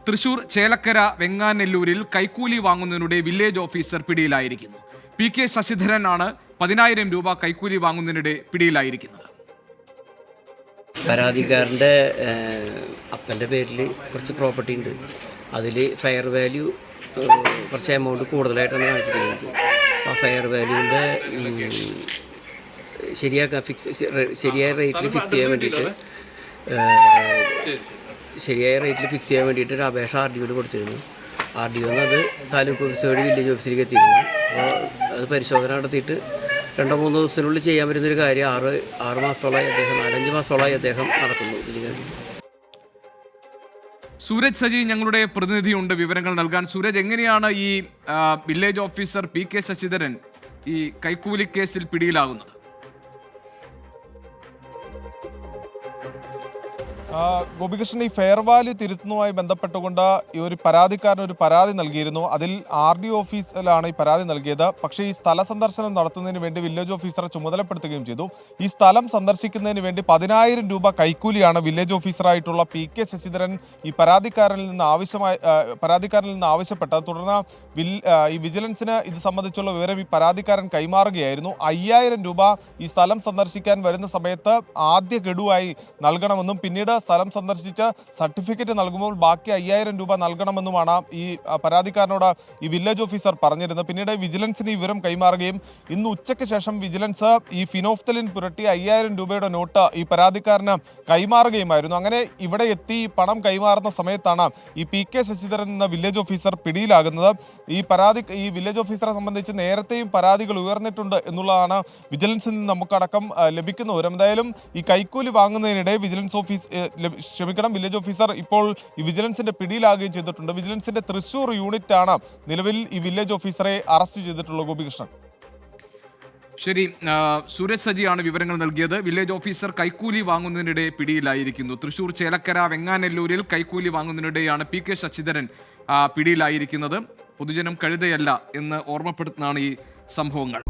തൃശൂർ ചേലക്കര വെങ്ങാനെല്ലൂരിൽ കൈക്കൂലി വാങ്ങുന്നതിനിടെ village officer പിടിയിലായിരിക്കുന്നു. PK ശശിധരനാണ് 10,000 രൂപ കൈക്കൂലി വാങ്ങുന്നതിനിടെ പിടിയിലായിരിക്കുന്നത്. പരാതിക്കാരൻ്റെ അപ്പൻ്റെ പേരിൽ കുറച്ച് പ്രോപ്പർട്ടി ഉണ്ട്. അതിൽ ഫെയർ വാല്യൂ കുറച്ച് എമൗണ്ട് കൂടുതലായിട്ടാണ് കാണിച്ചിരിക്കുന്നത്. ആ ഫെയർ വാല്യൂവിൻ്റെ ശരിയായ റേറ്റിൽ ഫിക്സ് ചെയ്യാൻ വേണ്ടിയിട്ട് ഒരു അപേക്ഷ RDOയിൽ കൊടുത്തിരുന്നു. RDO അത് താലൂക്ക് ഓഫീസോട് വില്ലേജ് ഓഫീസിലേക്ക് എത്തിയിരുന്നു. അപ്പോൾ അത് പരിശോധന നടത്തിയിട്ട് 2-3 ദിവസത്തിനുള്ളിൽ ചെയ്യാൻ പറ്റുന്നൊരു കാര്യം 6 മാസത്തോളമായി അദ്ദേഹം 4-5 മാസത്തോളമായി അദ്ദേഹം നടത്തുന്നു. ഇതിന് സൂരജ് സജി ഞങ്ങളുടെ പ്രതിനിധിയുണ്ട് വിവരങ്ങൾ നൽകാൻ. സൂരജ്, എങ്ങനെയാണ് ഈ വില്ലേജ് ഓഫീസർ PK ശശിധരൻ ഈ കൈക്കൂലി കേസിൽ പിടിയിലാകുന്നത്? ഗോപികൃഷ്ണൻ, ഈ ഫെയർ വാല്യൂ തിരുത്തുന്നതുമായി ബന്ധപ്പെട്ടുകൊണ്ട് ഈ ഒരു പരാതിക്കാരൻ ഒരു പരാതി നൽകിയിരുന്നു. അതിൽ RDO ഓഫീസിലാണ് ഈ പരാതി നൽകിയത്. പക്ഷേ ഈ സ്ഥല സന്ദർശനം നടത്തുന്നതിന് വേണ്ടി വില്ലേജ് ഓഫീസറെ ചുമതലപ്പെടുത്തുകയും ചെയ്തു. ഈ സ്ഥലം സന്ദർശിക്കുന്നതിന് വേണ്ടി 10,000 രൂപ കൈക്കൂലിയാണ് വില്ലേജ് ഓഫീസറായിട്ടുള്ള PK ശശിധരൻ ഈ പരാതിക്കാരനിൽ നിന്ന് ആവശ്യപ്പെട്ടത്. തുടർന്ന് ഈ വിജിലൻസിന് ഇത് സംബന്ധിച്ചുള്ള വിവരം ഈ പരാതിക്കാരൻ കൈമാറുകയായിരുന്നു. 5,000 രൂപ ഈ സ്ഥലം സന്ദർശിക്കാൻ വരുന്ന സമയത്ത് ആദ്യ ഗഡുവായി നൽകണമെന്നും പിന്നീട് സ്ഥലം സന്ദർശിച്ച് സർട്ടിഫിക്കറ്റ് നൽകുമ്പോൾ ബാക്കി 5,000 രൂപ നൽകണമെന്നുമാണ് ഈ പരാതിക്കാരനോട് ഈ വില്ലേജ് ഓഫീസർ പറഞ്ഞിരുന്നത്. പിന്നീട് വിജിലൻസിന് ഈ വിവരം കൈമാറുകയും ഇന്ന് ഉച്ചയ്ക്ക് ശേഷം വിജിലൻസ് ഈ ഫിനോഫ്തലിൻ പുരട്ടി 5,000 രൂപയുടെ നോട്ട് ഈ പരാതിക്കാരന് കൈമാറുകയുമായിരുന്നു. അങ്ങനെ ഇവിടെ എത്തി പണം കൈമാറുന്ന സമയത്താണ് ഈ PK ശശിധരൻ എന്ന വില്ലേജ് ഓഫീസർ പിടിയിലാകുന്നത്. ഈ വില്ലേജ് ഓഫീസറെ സംബന്ധിച്ച് നേരത്തെയും പരാതികൾ ഉയർന്നിട്ടുണ്ട് എന്നുള്ളതാണ് വിജിലൻസിൽ നിന്ന് നമുക്കടക്കം ലഭിക്കുന്ന വിവരം. എന്തായാലും ഈ കൈക്കൂലി വാങ്ങുന്നതിനിടെ വില്ലേജ് ഓഫീസർ ഇപ്പോൾ ഈ വിജിലൻസിന്റെ പിടിയിലാകുകയും ചെയ്തിട്ടുണ്ട്. വിജിലൻസിന്റെ തൃശൂർ യൂണിറ്റ് ആണ് നിലവിൽ ഈ വില്ലേജ് ഓഫീസറെ അറസ്റ്റ് ചെയ്തിട്ടുള്ളത്. ഗോപികൃഷ്ണൻ. ശരി, സൂരജ് സജിയാണ് വിവരങ്ങൾ നൽകിയത്. വില്ലേജ് ഓഫീസർ കൈക്കൂലി വാങ്ങുന്നതിനിടെ പിടിയിലായിരിക്കുന്നു. തൃശൂർ ചേലക്കര വെങ്ങാനെല്ലൂരിൽ കൈക്കൂലി വാങ്ങുന്നതിനിടെയാണ് PK ശശിധരൻ പിടിയിലായിരിക്കുന്നത്. പൊതുജനം കഴുതയല്ല എന്ന് ഓർമ്മപ്പെടുത്തുന്നതാണ് ഈ സംഭവങ്ങൾ.